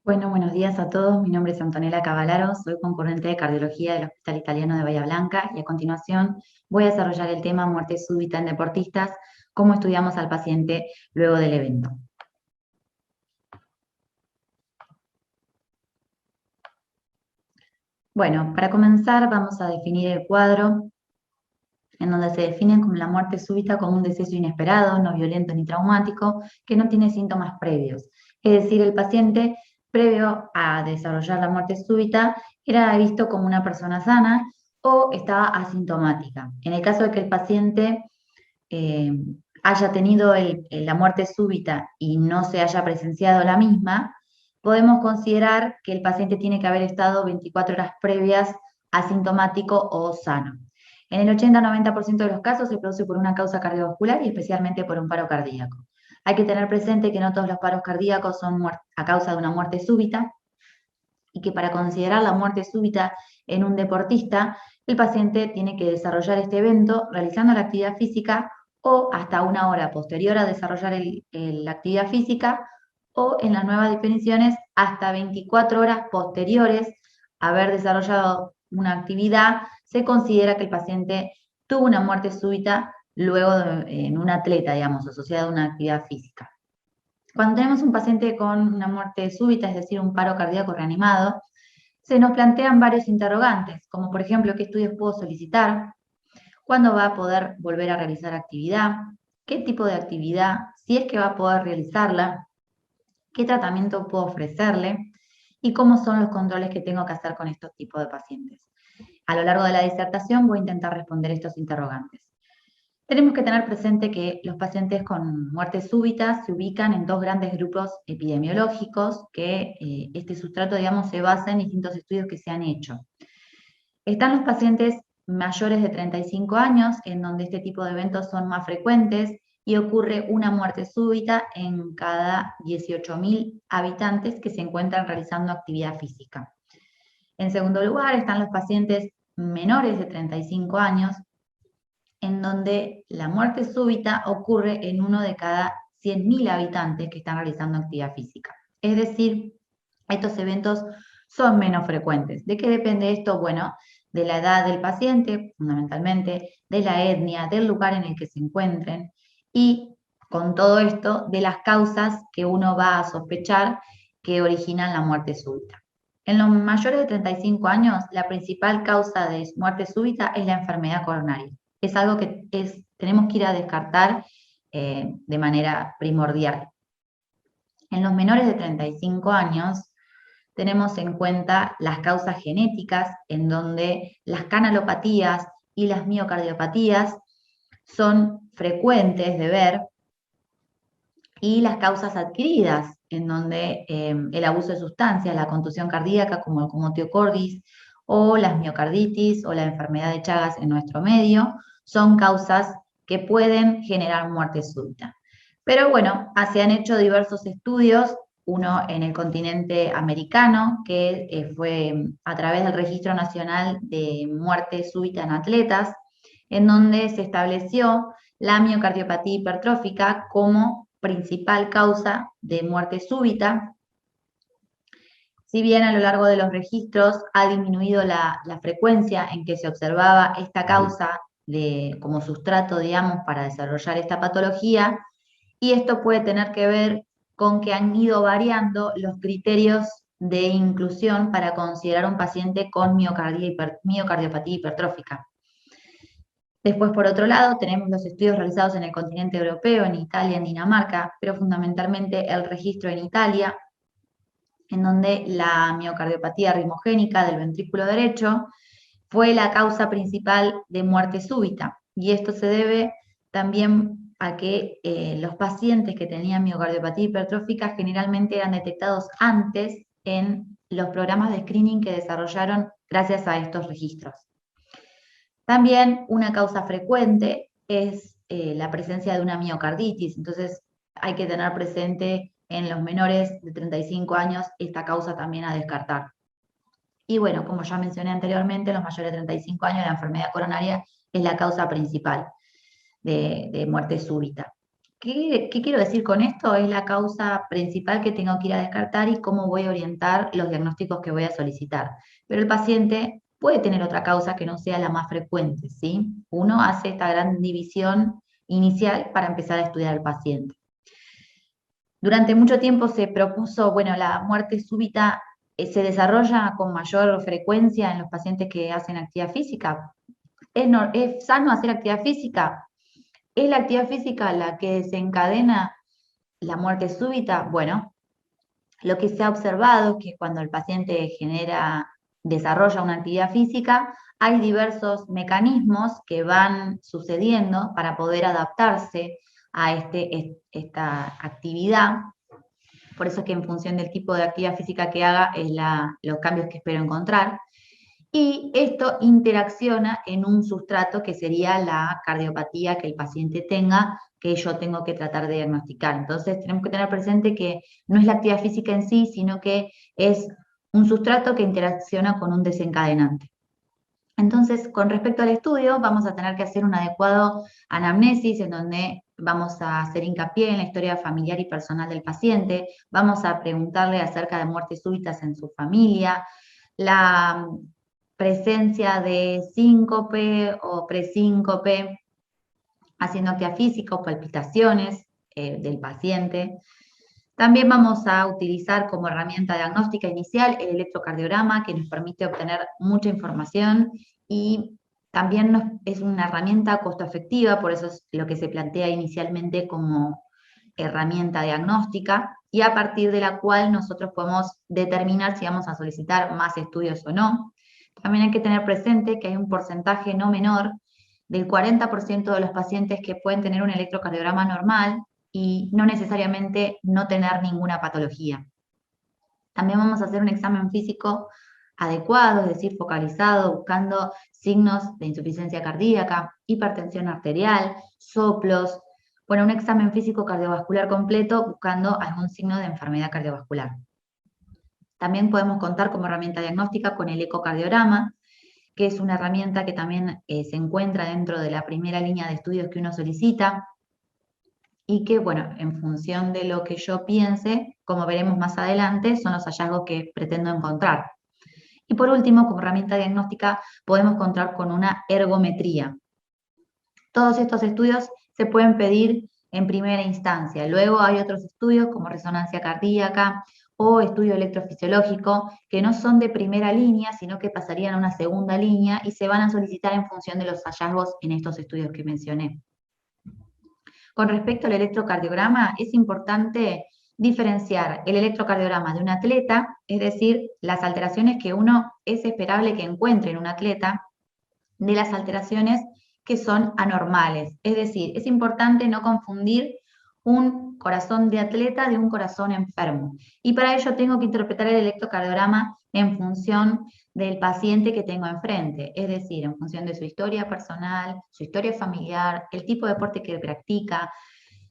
Bueno, buenos días a todos. Mi nombre es Antonella Cavalaro, soy concurrente de cardiología del Hospital Italiano de Bahía Blanca y a continuación voy a desarrollar el tema muerte súbita en deportistas, cómo estudiamos al paciente luego del evento. Bueno, para comenzar vamos a definir el cuadro en donde se define como la muerte súbita como un deceso inesperado, no violento ni traumático, que no tiene síntomas previos. Es decir, el paciente previo a desarrollar la muerte súbita era visto como una persona sana o estaba asintomática. En el caso de que el paciente eh, haya tenido la muerte súbita y no se haya presenciado la misma, podemos considerar que el paciente tiene que haber estado 24 horas previas asintomático o sano. En el 80-90% de los casos se produce por una causa cardiovascular y especialmente por un paro cardíaco. Hay que tener presente que no todos los paros cardíacos son a causa de una muerte súbita y que para considerar la muerte súbita en un deportista, el paciente tiene que desarrollar este evento realizando la actividad física o hasta una hora posterior a desarrollar la actividad física o en las nuevas definiciones hasta 24 horas posteriores a haber desarrollado una actividad, se considera que el paciente tuvo una muerte súbita luego en un atleta, digamos, asociada a una actividad física. Cuando tenemos un paciente con una muerte súbita, es decir, un paro cardíaco reanimado, se nos plantean varios interrogantes, como por ejemplo, ¿qué estudios puedo solicitar? ¿Cuándo va a poder volver a realizar actividad? ¿Qué tipo de actividad? Si es que va a poder realizarla. ¿Qué tratamiento puedo ofrecerle? ¿Y cómo son los controles que tengo que hacer con estos tipos de pacientes? A lo largo de la disertación voy a intentar responder estos interrogantes. Tenemos que tener presente que los pacientes con muerte súbita se ubican en dos grandes grupos epidemiológicos que este sustrato, digamos, se basa en distintos estudios que se han hecho. Están los pacientes mayores de 35 años, en donde este tipo de eventos son más frecuentes y ocurre una muerte súbita en cada 18.000 habitantes que se encuentran realizando actividad física. En segundo lugar, están los pacientes menores de 35 años, en donde la muerte súbita ocurre en uno de cada 100.000 habitantes que están realizando actividad física. Es decir, estos eventos son menos frecuentes. ¿De qué depende esto? Bueno, de la edad del paciente, fundamentalmente, de la etnia, del lugar en el que se encuentren y, con todo esto, de las causas que uno va a sospechar que originan la muerte súbita. En los mayores de 35 años, la principal causa de muerte súbita es la enfermedad coronaria. Es algo que tenemos que ir a descartar de manera primordial. En los menores de 35 años, tenemos en cuenta las causas genéticas, en donde las canalopatías y las miocardiopatías son frecuentes de ver, y las causas adquiridas, en donde el abuso de sustancias, la contusión cardíaca como el comotio cordis, o las miocarditis o la enfermedad de Chagas en nuestro medio, son causas que pueden generar muerte súbita. Pero bueno, se han hecho diversos estudios, uno en el continente americano, que fue a través del Registro Nacional de Muerte Súbita en Atletas, en donde se estableció la miocardiopatía hipertrófica como principal causa de muerte súbita. Si bien a lo largo de los registros ha disminuido la frecuencia en que se observaba esta causa como sustrato, digamos, para desarrollar esta patología, y esto puede tener que ver con que han ido variando los criterios de inclusión para considerar un paciente con miocardiopatía hipertrófica. Después, por otro lado, tenemos los estudios realizados en el continente europeo, en Italia, en Dinamarca, pero fundamentalmente el registro en Italia, en donde la miocardiopatía ritmogénica del ventrículo derecho fue la causa principal de muerte súbita. Y esto se debe también a que los pacientes que tenían miocardiopatía hipertrófica generalmente eran detectados antes en los programas de screening que desarrollaron gracias a estos registros. También una causa frecuente es la presencia de una miocarditis, entonces hay que tener presente en los menores de 35 años esta causa también a descartar. Y bueno, como ya mencioné anteriormente, en los mayores de 35 años la enfermedad coronaria es la causa principal de muerte súbita. ¿Qué quiero decir con esto? Es la causa principal que tengo que ir a descartar y cómo voy a orientar los diagnósticos que voy a solicitar. Pero el paciente puede tener otra causa que no sea la más frecuente, ¿sí? Uno hace esta gran división inicial para empezar a estudiar al paciente. Durante mucho tiempo se propuso, bueno, la muerte súbita se desarrolla con mayor frecuencia en los pacientes que hacen actividad física. ¿Es sano hacer actividad física? ¿Es la actividad física la que desencadena la muerte súbita? Bueno, lo que se ha observado es que cuando el paciente desarrolla una actividad física, hay diversos mecanismos que van sucediendo para poder adaptarse a esta actividad. Por eso es que en función del tipo de actividad física que haga, es los cambios que espero encontrar. Y esto interacciona en un sustrato que sería la cardiopatía que el paciente tenga, que yo tengo que tratar de diagnosticar. Entonces tenemos que tener presente que no es la actividad física en sí, sino que es un sustrato que interacciona con un desencadenante. Entonces, con respecto al estudio, vamos a tener que hacer un adecuado anamnesis en donde vamos a hacer hincapié en la historia familiar y personal del paciente, vamos a preguntarle acerca de muertes súbitas en su familia, la presencia de síncope o presíncope, haciendo actividad física o palpitaciones del paciente. También vamos a utilizar como herramienta diagnóstica inicial el electrocardiograma, que nos permite obtener mucha información y también es una herramienta costo efectiva, por eso es lo que se plantea inicialmente como herramienta diagnóstica, y a partir de la cual nosotros podemos determinar si vamos a solicitar más estudios o no. También hay que tener presente que hay un porcentaje no menor del 40% de los pacientes que pueden tener un electrocardiograma normal y no necesariamente no tener ninguna patología. También vamos a hacer un examen físico adecuado, es decir, focalizado, buscando signos de insuficiencia cardíaca, hipertensión arterial, soplos, bueno, un examen físico cardiovascular completo buscando algún signo de enfermedad cardiovascular. También podemos contar como herramienta diagnóstica con el ecocardiograma, que es una herramienta que también se encuentra dentro de la primera línea de estudios que uno solicita y que, bueno, en función de lo que yo piense, como veremos más adelante, son los hallazgos que pretendo encontrar. Y por último, como herramienta diagnóstica, podemos contar con una ergometría. Todos estos estudios se pueden pedir en primera instancia. Luego hay otros estudios como resonancia cardíaca o estudio electrofisiológico que no son de primera línea, sino que pasarían a una segunda línea y se van a solicitar en función de los hallazgos en estos estudios que mencioné. Con respecto al electrocardiograma, es importante diferenciar el electrocardiograma de un atleta, es decir, las alteraciones que uno es esperable que encuentre en un atleta, de las alteraciones que son anormales. Es decir, es importante no confundir un corazón de atleta de un corazón enfermo. Y para ello tengo que interpretar el electrocardiograma en función del paciente que tengo enfrente, es decir, en función de su historia personal, su historia familiar, el tipo de deporte que practica,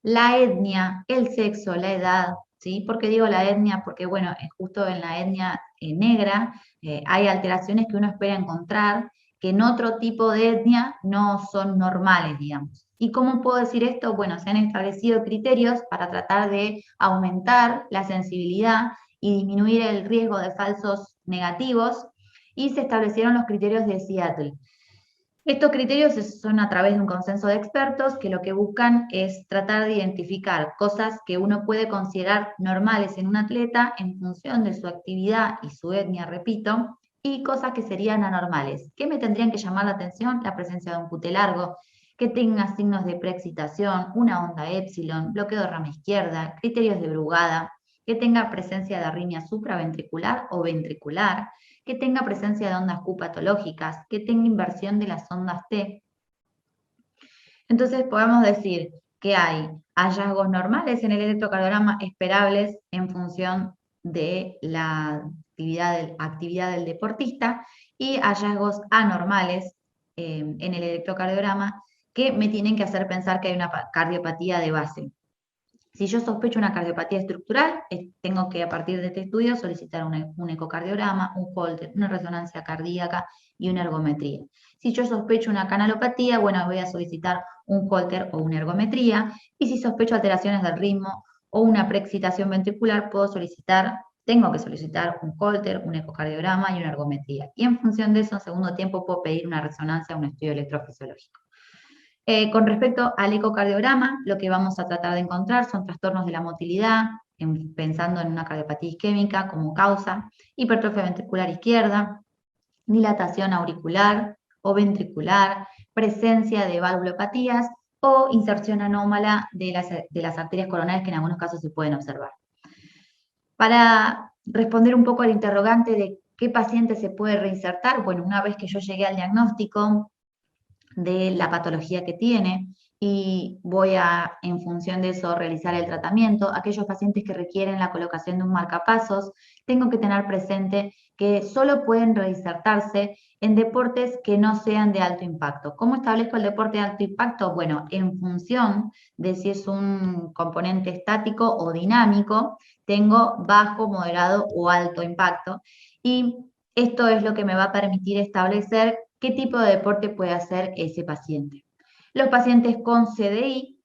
la etnia, el sexo, la edad, ¿sí? ¿Por qué digo la etnia? Porque, bueno, justo en la etnia negra hay alteraciones que uno espera encontrar que en otro tipo de etnia no son normales, digamos. ¿Y cómo puedo decir esto? Bueno, se han establecido criterios para tratar de aumentar la sensibilidad y disminuir el riesgo de falsos negativos, y se establecieron los criterios de Seattle. Estos criterios son a través de un consenso de expertos que lo que buscan es tratar de identificar cosas que uno puede considerar normales en un atleta en función de su actividad y su etnia, repito, y cosas que serían anormales. ¿Qué me tendrían que llamar la atención? La presencia de un QT largo, que tenga signos de preexcitación, una onda épsilon, bloqueo de rama izquierda, criterios de Brugada, que tenga presencia de arritmia supraventricular o ventricular, que tenga presencia de ondas Q patológicas, que tenga inversión de las ondas T. Entonces podemos decir que hay hallazgos normales en el electrocardiograma esperables en función de la actividad del deportista y hallazgos anormales en el electrocardiograma que me tienen que hacer pensar que hay una cardiopatía de base. Si yo sospecho una cardiopatía estructural, tengo que a partir de este estudio solicitar un ecocardiograma, un Holter, una resonancia cardíaca y una ergometría. Si yo sospecho una canalopatía, bueno, voy a solicitar un Holter o una ergometría. Y si sospecho alteraciones del ritmo o una preexcitación ventricular, tengo que solicitar un Holter, un ecocardiograma y una ergometría. Y en función de eso, en segundo tiempo, puedo pedir una resonancia o un estudio electrofisiológico. Con respecto al ecocardiograma, lo que vamos a tratar de encontrar son trastornos de la motilidad, pensando en una cardiopatía isquémica como causa, hipertrofia ventricular izquierda, dilatación auricular o ventricular, presencia de valvulopatías o inserción anómala de las arterias coronarias que en algunos casos se pueden observar. Para responder un poco al interrogante de qué paciente se puede reinsertar, bueno, una vez que yo llegué al diagnóstico de la patología que tiene y voy a, en función de eso, realizar el tratamiento. Aquellos pacientes que requieren la colocación de un marcapasos, tengo que tener presente que solo pueden reinsertarse en deportes que no sean de alto impacto. ¿Cómo establezco el deporte de alto impacto? Bueno, en función de si es un componente estático o dinámico, tengo bajo, moderado o alto impacto. Y esto es lo que me va a permitir establecer qué tipo de deporte puede hacer ese paciente. Los pacientes con CDI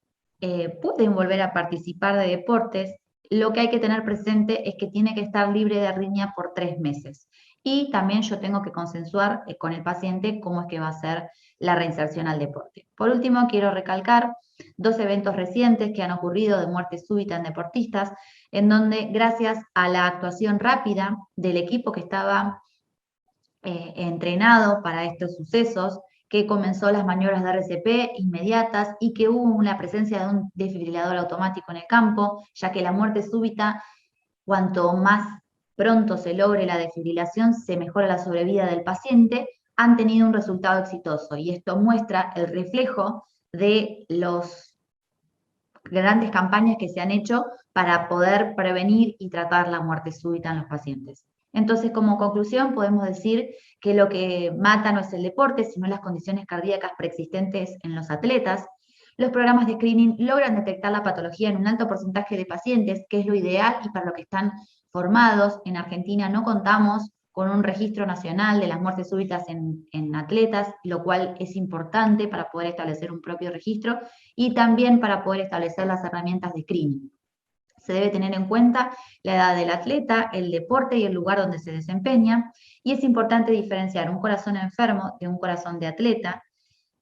pueden volver a participar de deportes. Lo que hay que tener presente es que tiene que estar libre de arritmia por 3 meses. Y también yo tengo que consensuar con el paciente cómo es que va a ser la reinserción al deporte. Por último, quiero recalcar 2 eventos recientes que han ocurrido de muerte súbita en deportistas, en donde gracias a la actuación rápida del equipo que estaba entrenado para estos sucesos, que comenzó las maniobras de RCP inmediatas y que hubo la presencia de un desfibrilador automático en el campo, ya que la muerte súbita, cuanto más pronto se logre la desfibrilación, se mejora la sobrevida del paciente, han tenido un resultado exitoso. Y esto muestra el reflejo de las grandes campañas que se han hecho para poder prevenir y tratar la muerte súbita en los pacientes. Entonces, como conclusión, podemos decir que lo que mata no es el deporte, sino las condiciones cardíacas preexistentes en los atletas. Los programas de screening logran detectar la patología en un alto porcentaje de pacientes, que es lo ideal y para lo que están formados. En Argentina no contamos con un registro nacional de las muertes súbitas en atletas, lo cual es importante para poder establecer un propio registro y también para poder establecer las herramientas de screening. Se debe tener en cuenta la edad del atleta, el deporte y el lugar donde se desempeña, y es importante diferenciar un corazón enfermo de un corazón de atleta.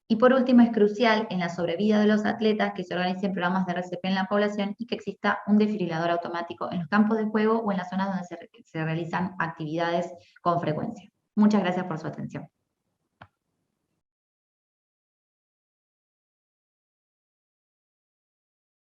Y por último, es crucial en la sobrevida de los atletas que se organicen programas de RCP en la población y que exista un desfibrilador automático en los campos de juego o en las zonas donde se realizan actividades con frecuencia. Muchas gracias por su atención.